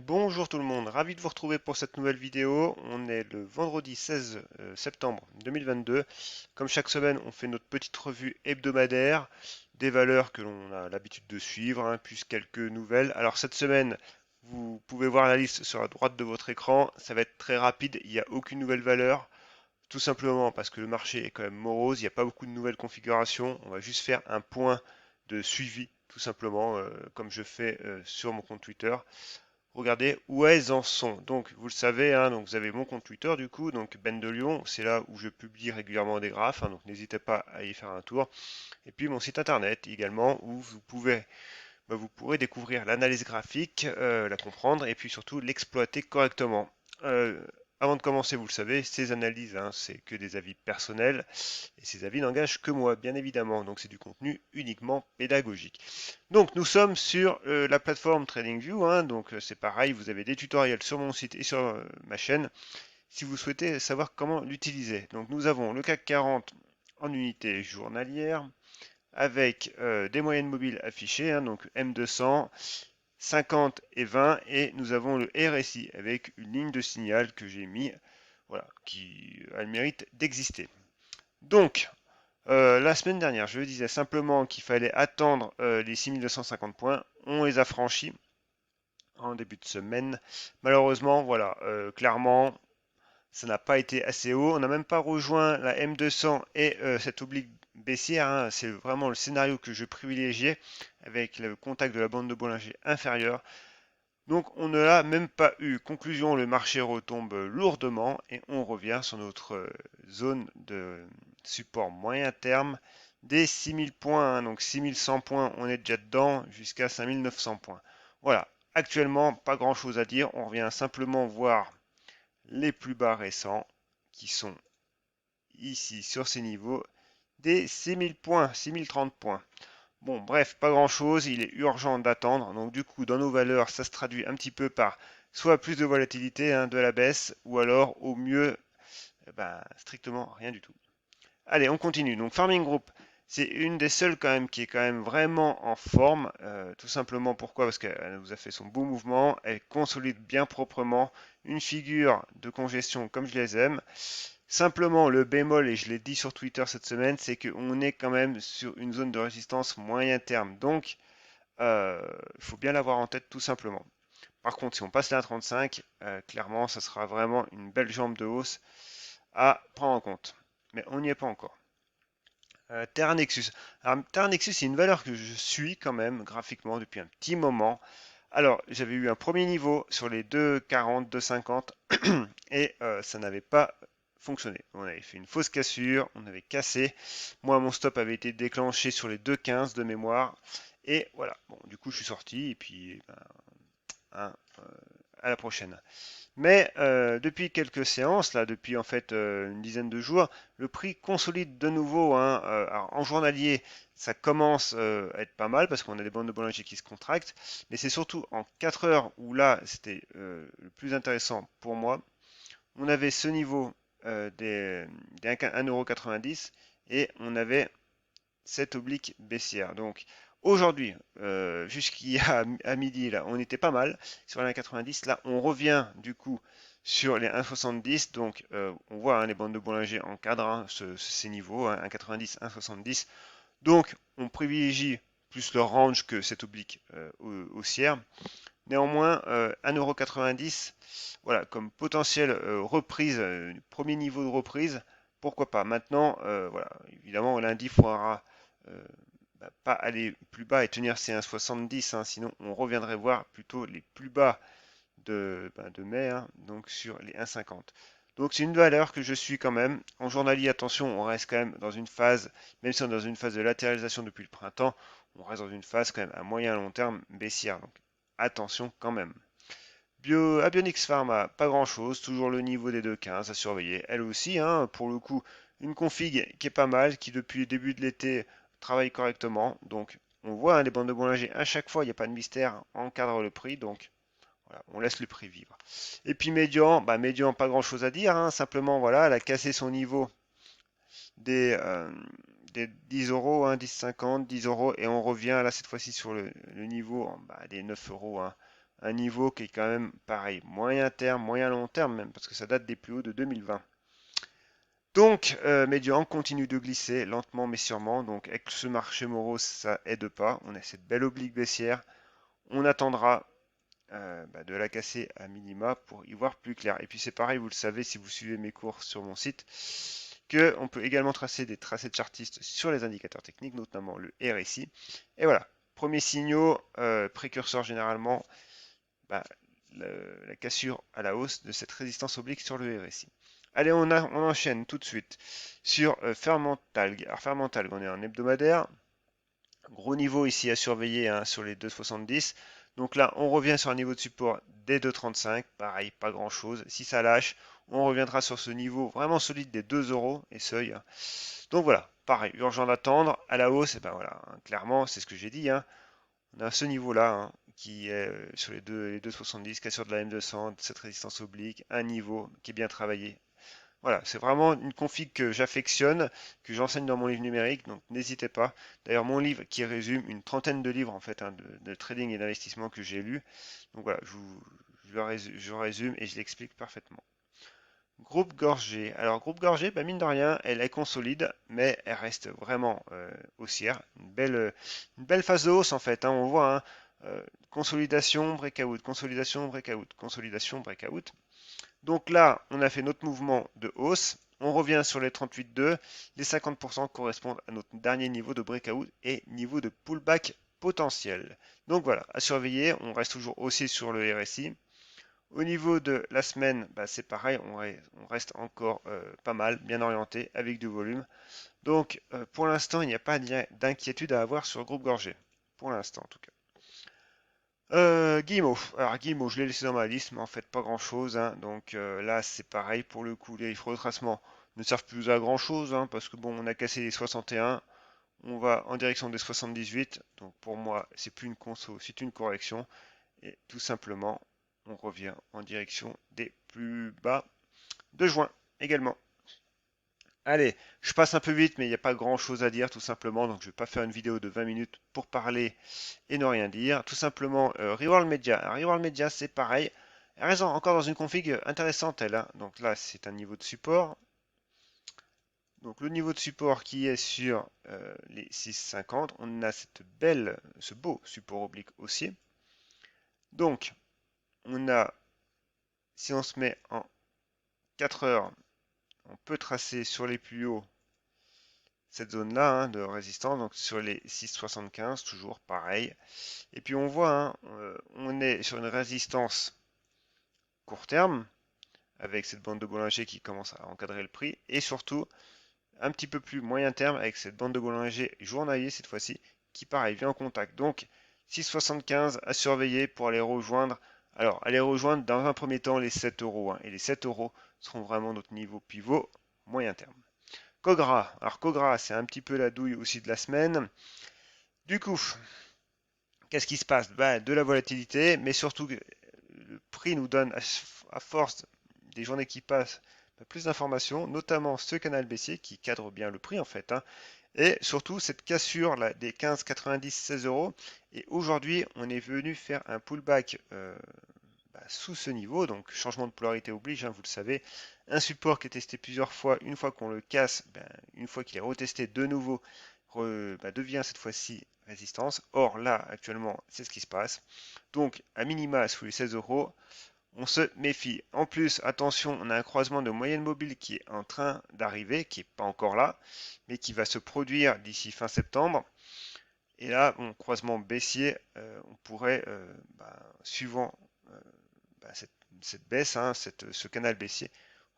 Bonjour tout le monde, ravi de vous retrouver pour cette nouvelle vidéo. On est le vendredi 16 septembre 2022. Comme chaque semaine, on fait notre petite revue hebdomadaire des valeurs que l'on a l'habitude de suivre, puis quelques nouvelles. Alors cette semaine, vous pouvez voir la liste sur la droite de votre écran. Ça va être très rapide, il n'y a aucune nouvelle valeur. Tout simplement parce que le marché est quand même morose, il n'y a pas beaucoup de nouvelles configurations. On va juste faire un point de suivi, tout simplement, comme je fais sur mon compte Twitter. Regardez où elles en sont. Donc, vous le savez, donc vous avez mon compte Twitter du coup, donc Ben de Lyon, c'est là où je publie régulièrement des graphes, donc n'hésitez pas à y faire un tour. Et puis mon site internet également, où vous pourrez découvrir l'analyse graphique, la comprendre et puis surtout l'exploiter correctement. Euh, Avant de commencer, vous le savez, ces analyses, c'est que des avis personnels et ces avis n'engagent que moi, bien évidemment. Donc c'est du contenu uniquement pédagogique. Donc nous sommes sur la plateforme TradingView, donc c'est pareil, vous avez des tutoriels sur mon site et sur ma chaîne si vous souhaitez savoir comment l'utiliser. Donc nous avons le CAC 40 en unité journalière avec des moyennes mobiles affichées, donc M200, 50 et 20, et nous avons le RSI avec une ligne de signal que j'ai mis, voilà, qui a le mérite d'exister. Donc, la semaine dernière, je disais simplement qu'il fallait attendre les 6250 points. On les a franchis en début de semaine. Malheureusement, voilà, clairement, ça n'a pas été assez haut. On n'a même pas rejoint la M200 et cette oblique baissière, c'est vraiment le scénario que je privilégiais avec le contact de la bande de Bollinger inférieure. Donc on ne l'a même pas eu. Conclusion, le marché retombe lourdement et on revient sur notre zone de support moyen terme des 6000 points. Donc 6100 points, on est déjà dedans jusqu'à 5900 points. Voilà, actuellement pas grand chose à dire. On revient simplement voir les plus bas récents qui sont ici sur ces niveaux des 6000 points, 6030 points. Bon, bref, pas grand-chose, il est urgent d'attendre. Donc du coup, dans nos valeurs, ça se traduit un petit peu par soit plus de volatilité, de la baisse, ou alors au mieux, strictement rien du tout. Allez, on continue. Donc Farming Group, c'est une des seules quand même qui est quand même vraiment en forme. Tout simplement pourquoi? Parce qu'elle vous a fait son beau mouvement, elle consolide bien proprement une figure de congestion comme je les aime. Simplement, le bémol, et je l'ai dit sur Twitter cette semaine, c'est qu'on est quand même sur une zone de résistance moyen terme. Donc, il faut bien l'avoir en tête tout simplement. Par contre, si on passe la 35, clairement, ça sera vraiment une belle jambe de hausse à prendre en compte. Mais on n'y est pas encore. Terra Nexus. Alors, Terra Nexus, c'est une valeur que je suis quand même graphiquement depuis un petit moment. Alors, j'avais eu un premier niveau sur les 2,40, 2,50 et ça n'avait pas fonctionné. On avait fait une fausse cassure, on avait cassé. Moi, mon stop avait été déclenché sur les 2,15 de mémoire. Et voilà, bon, du coup, je suis sorti et puis hein, à la prochaine. Mais depuis quelques séances, là, depuis en fait une dizaine de jours, le prix consolide de nouveau. Alors, en journalier, ça commence à être pas mal parce qu'on a des bandes de Bollinger qui se contractent. Mais c'est surtout en 4 heures où là, c'était le plus intéressant pour moi. On avait ce niveau des 1,90€ et on avait cette oblique baissière. Donc aujourd'hui, jusqu'à à midi, là, on était pas mal sur les 1,90. Là, on revient du coup sur les 1,70. Donc on voit les bandes de Bollinger encadrent ces niveaux, 1,90, 1,70. Donc on privilégie plus le range que cette oblique haussière. Néanmoins, 1,90€, voilà, comme potentielle reprise, premier niveau de reprise, pourquoi pas. Maintenant, voilà, évidemment, lundi, il faudra pas aller plus bas et tenir ces 1,70, sinon on reviendrait voir plutôt les plus bas de mai, donc sur les 1,50. Donc c'est une valeur que je suis quand même. En journalier, attention, on reste quand même dans une phase, même si on est dans une phase de latéralisation depuis le printemps, on reste dans une phase quand même à moyen et long terme baissière. Donc attention quand même. Abionics Pharma, pas grand chose, toujours le niveau des 2,15 à surveiller. Elle aussi, pour le coup, une config qui est pas mal, qui depuis le début de l'été travaille correctement. Donc on voit les bandes de Bollinger à chaque fois, il n'y a pas de mystère, encadre le prix, donc voilà, on laisse le prix vivre. Et puis Médian, pas grand chose à dire, simplement voilà, elle a cassé son niveau des, euh, des 10 euros, 10,50, 10 euros, et on revient là cette fois-ci sur le niveau des 9 euros, un niveau qui est quand même pareil, moyen terme, moyen long terme même, parce que ça date des plus hauts de 2020. Donc, Median continue de glisser lentement mais sûrement. Donc, avec ce marché morose, ça aide pas. On a cette belle oblique baissière. On attendra de la casser à minima pour y voir plus clair. Et puis c'est pareil, vous le savez si vous suivez mes cours sur mon site, que on peut également tracer des tracés de chartistes sur les indicateurs techniques, notamment le RSI. Et voilà, premiers signaux précurseurs généralement, bah, la cassure à la hausse de cette résistance oblique sur le RSI. Allez, on enchaîne tout de suite sur Fermentalg. Alors Fermentalg, on est en hebdomadaire. Gros niveau ici à surveiller hein, sur les 2,70. Donc là, on revient sur un niveau de support des 2,35. Pareil, pas grand chose. Si ça lâche, on reviendra sur ce niveau vraiment solide des 2 euros et seuil. Donc voilà, pareil, urgent d'attendre. À la hausse, et ben voilà, hein, clairement, c'est ce que j'ai dit. Hein, on a ce niveau-là hein, qui est sur les 2,70, cassure de la M200, cette résistance oblique, un niveau qui est bien travaillé. Voilà, c'est vraiment une config que j'affectionne, que j'enseigne dans mon livre numérique, donc n'hésitez pas. D'ailleurs, mon livre qui résume une trentaine de livres en fait hein, de trading et d'investissement que j'ai lu. Donc voilà, je résume et je l'explique parfaitement. Groupe Gorgé. Alors, groupe Gorgé, bah, mine de rien, elle est consolide, mais elle reste vraiment haussière. Une belle phase de hausse en fait. Hein, on voit hein, consolidation, breakout, consolidation, breakout, consolidation, breakout. Donc là, on a fait notre mouvement de hausse. On revient sur les 38,2. Les 50% correspondent à notre dernier niveau de breakout et niveau de pullback potentiel. Donc voilà, à surveiller. On reste toujours haussier sur le RSI. Au niveau de la semaine, bah, c'est pareil, on reste encore pas mal, bien orienté, avec du volume. Donc pour l'instant, il n'y a pas d'inquiétude à avoir sur le groupe Gorgé. Pour l'instant en tout cas. Guillemot. Alors Guillemot, je l'ai laissé dans ma liste, mais en fait pas grand-chose. Hein. Donc là, c'est pareil pour le coup. Les retracements ne servent plus à grand-chose, hein, parce que bon, on a cassé les 61, on va en direction des 78. Donc pour moi, c'est plus une conso, c'est une correction. Et tout simplement, on revient en direction des plus bas de juin également. Allez, je passe un peu vite, mais il n'y a pas grand-chose à dire tout simplement, donc je ne vais pas faire une vidéo de 20 minutes pour parler et ne rien dire. Tout simplement, Reworld Media. Reworld Media, c'est pareil. Elle reste encore dans une config intéressante, elle. Hein. Donc là, c'est un niveau de support. Donc le niveau de support qui est sur les 6,50. On a ce beau support oblique haussier. Donc, on a, si on se met en 4 heures, on peut tracer sur les plus hauts cette zone-là hein, de résistance, donc sur les 6,75, toujours pareil. Et puis on voit, hein, on est sur une résistance court terme, avec cette bande de Bollinger qui commence à encadrer le prix, et surtout un petit peu plus moyen terme avec cette bande de Bollinger journalier cette fois-ci, qui pareil vient en contact. Donc 6,75 à surveiller pour aller rejoindre. Alors, aller rejoindre dans un premier temps les 7 euros. Hein, et les 7 euros seront vraiment notre niveau pivot moyen terme. Cogra. Alors Cogra, c'est un petit peu la douille aussi de la semaine. Du coup, qu'est-ce qui se passe? Bah, de la volatilité, mais surtout le prix nous donne à force des journées qui passent plus d'informations, notamment ce canal baissier qui cadre bien le prix en fait. Hein, et surtout cette cassure là, des 15,90 16 euros. Et aujourd'hui, on est venu faire un pullback sous ce niveau, donc changement de polarité oblige, hein, vous le savez. Un support qui est testé plusieurs fois, une fois qu'on le casse, une fois qu'il est retesté de nouveau, devient cette fois-ci résistance. Or là, actuellement, c'est ce qui se passe. Donc, à minima, sous les 16 euros, on se méfie. En plus, attention, on a un croisement de moyenne mobile qui est en train d'arriver, qui n'est pas encore là, mais qui va se produire d'ici fin septembre. Et là, bon, croisement baissier, on pourrait, suivant cette baisse, hein, ce canal baissier,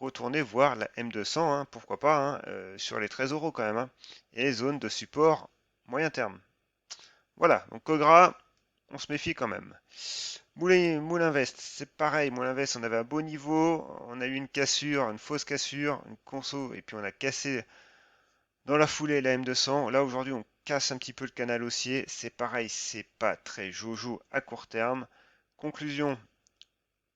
retourner voir la M200, hein, pourquoi pas, hein, sur les 13 euros quand même, hein, et zone de support moyen terme. Voilà, donc Cogra, on se méfie quand même. Moulinvest, c'est pareil, Moulinvest, on avait un beau niveau, on a eu une cassure, une fausse cassure, une conso, et puis on a cassé dans la foulée la M200. Là aujourd'hui, on casse un petit peu le canal haussier, c'est pareil, c'est pas très jojo à court terme. Conclusion,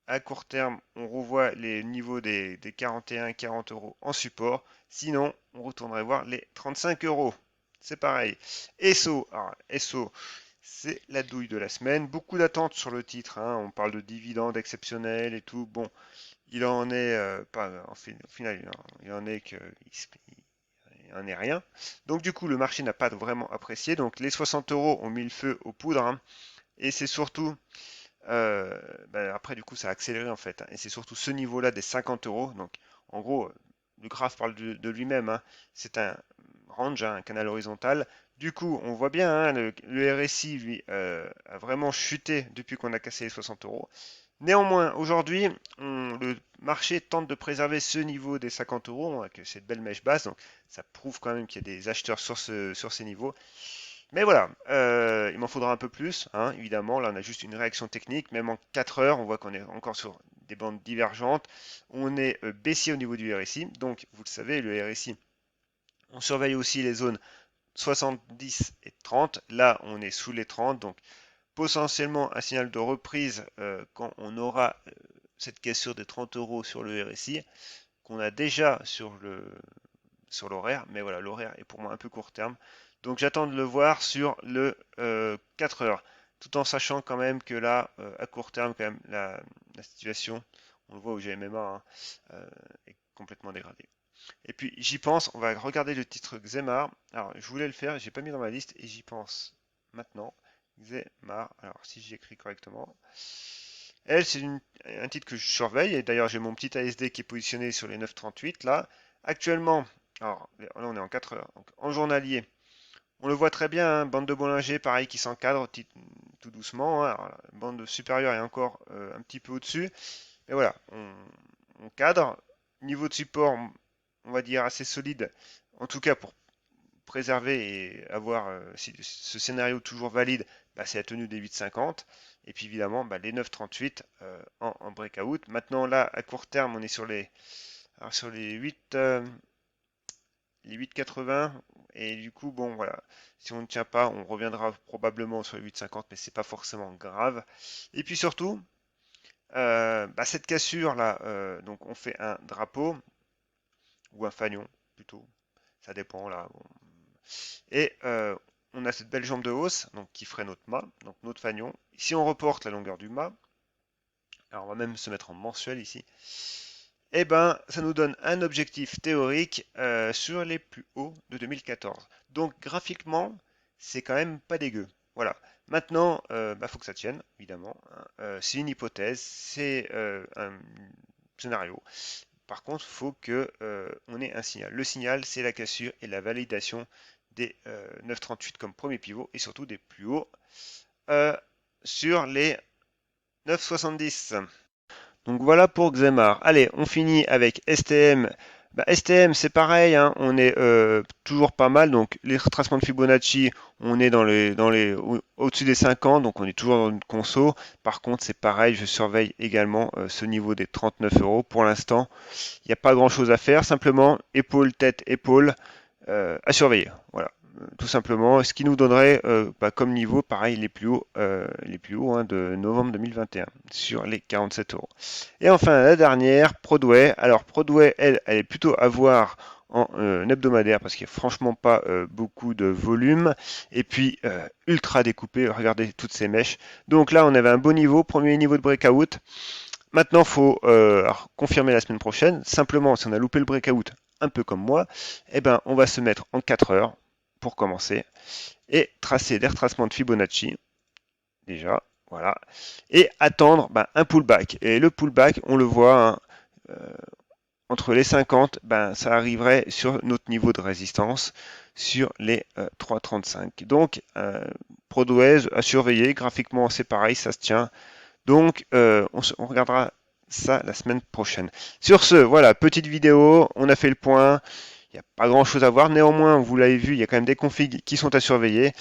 à court terme, on revoit les niveaux des 41-40 euros en support. Sinon, on retournerait voir les 35 euros. C'est pareil. ESSO, alors ESSO, c'est la douille de la semaine. Beaucoup d'attentes sur le titre, hein. On parle de dividendes exceptionnels et tout. Bon, il en est pas, au final, il en est que il en est rien. Donc du coup, le marché n'a pas vraiment apprécié. Donc les 60 euros ont mis le feu aux poudres, hein. Et c'est surtout après, du coup, ça a accéléré en fait, hein. Et c'est surtout ce niveau-là des 50 euros. Donc, en gros, le graphe parle de lui-même, hein. C'est un range, hein, un canal horizontal. Du coup, on voit bien, hein, le RSI, lui, a vraiment chuté depuis qu'on a cassé les 60 euros. Néanmoins, aujourd'hui, le marché tente de préserver ce niveau des 50 euros, avec cette belle mèche basse. Donc, ça prouve quand même qu'il y a des acheteurs sur ces niveaux. Mais voilà, il m'en faudra un peu plus, hein, évidemment. Là, on a juste une réaction technique. Même en 4 heures, on voit qu'on est encore sur des bandes divergentes. On est baissier au niveau du RSI. Donc, vous le savez, le RSI, on surveille aussi les zones 70 et 30. Là, on est sous les 30. Donc, potentiellement un signal de reprise quand on aura cette cassure des 30 euros sur le RSI, qu'on a déjà sur l'horaire, mais voilà, l'horaire est pour moi un peu court terme. Donc j'attends de le voir sur le 4 heures, tout en sachant quand même que là, à court terme, quand même, la situation, on le voit au GMMA, hein, est complètement dégradée. Et puis j'y pense, on va regarder le titre Xemar. Alors je voulais le faire, j'ai pas mis dans ma liste et j'y pense maintenant. Xemar, alors si j'y écris correctement. Elle, c'est un titre que je surveille, et d'ailleurs j'ai mon petit ASD qui est positionné sur les 9,38 là. Actuellement, alors là on est en 4 heures, donc en journalier, on le voit très bien, hein, bande de Bollinger pareil qui s'encadre tout doucement, hein. Alors, la bande supérieure est encore un petit peu au-dessus, mais voilà, on cadre. Niveau de support, on va dire assez solide, en tout cas pour préserver et avoir si ce scénario toujours valide, bah, c'est la tenue des 8,50. Et puis évidemment, bah, les 9,38 en breakout. Maintenant, là, à court terme, on est sur les 8,80. Et du coup, bon, voilà. Si on ne tient pas, on reviendra probablement sur les 8,50, mais c'est pas forcément grave. Et puis surtout, cette cassure là, donc on fait un drapeau ou un fanion plutôt. Ça dépend là. Bon. Et on a cette belle jambe de hausse donc, qui ferait notre mât, donc notre fanion. Si on reporte la longueur du mât, alors on va même se mettre en mensuel ici, et ben ça nous donne un objectif théorique sur les plus hauts de 2014. Donc graphiquement, c'est quand même pas dégueu. Voilà. Maintenant, faut que ça tienne, évidemment, hein. C'est une hypothèse, c'est un scénario. Par contre, il faut que on ait un signal. Le signal, c'est la cassure et la validation des 9,38 comme premier pivot et surtout des plus hauts euh, sur les 9,70. Donc voilà pour Xemar. Allez, on finit avec STM. STM, c'est pareil, hein, on est toujours pas mal. Donc les retracements de Fibonacci, on est au-dessus des 50, donc on est toujours dans une conso. Par contre, c'est pareil, je surveille également ce niveau des 39 euros. Pour l'instant, il n'y a pas grand-chose à faire. Simplement, épaule, tête, épaule à surveiller. Voilà, tout simplement. Ce qui nous donnerait comme niveau, pareil, les plus hauts hein, de novembre 2021 sur les 47 euros. Et enfin, la dernière, Prodway. Alors, Prodway, elle est plutôt à voir en hebdomadaire parce qu'il n'y a franchement pas beaucoup de volume. Et puis, ultra découpé. Regardez toutes ces mèches. Donc là, on avait un beau niveau, premier niveau de breakout. Maintenant, il faut confirmer la semaine prochaine. Simplement, si on a loupé le breakout, un peu comme moi, eh ben, on va se mettre en 4 heures pour commencer et tracer des retracements de Fibonacci. Déjà, voilà. Et attendre un pullback. Et le pullback, on le voit, hein, entre les 50, ça arriverait sur notre niveau de résistance, sur les 3,35. Donc, Prodway à surveiller. Graphiquement, c'est pareil, ça se tient. Donc, on regardera ça la semaine prochaine. Sur ce, voilà, petite vidéo, on a fait le point. Il n'y a pas grand chose à voir. Néanmoins, vous l'avez vu, il y a quand même des configs qui sont à surveiller.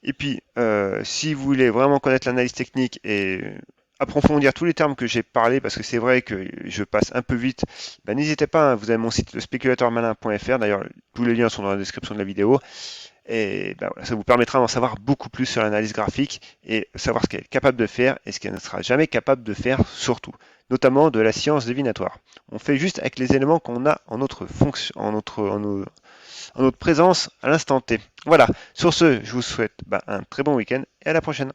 Et puis, si vous voulez vraiment connaître l'analyse technique et approfondir tous les termes que j'ai parlé, parce que c'est vrai que je passe un peu vite, n'hésitez pas, hein, vous avez mon site spéculateurmalin.fr. D'ailleurs, tous les liens sont dans la description de la vidéo. Et voilà, ça vous permettra d'en savoir beaucoup plus sur l'analyse graphique et savoir ce qu'elle est capable de faire et ce qu'elle ne sera jamais capable de faire surtout. notamment de la science divinatoire. On fait juste avec les éléments qu'on a en notre fonction, en notre présence à l'instant T. Voilà, sur ce, je vous souhaite un très bon week-end et à la prochaine.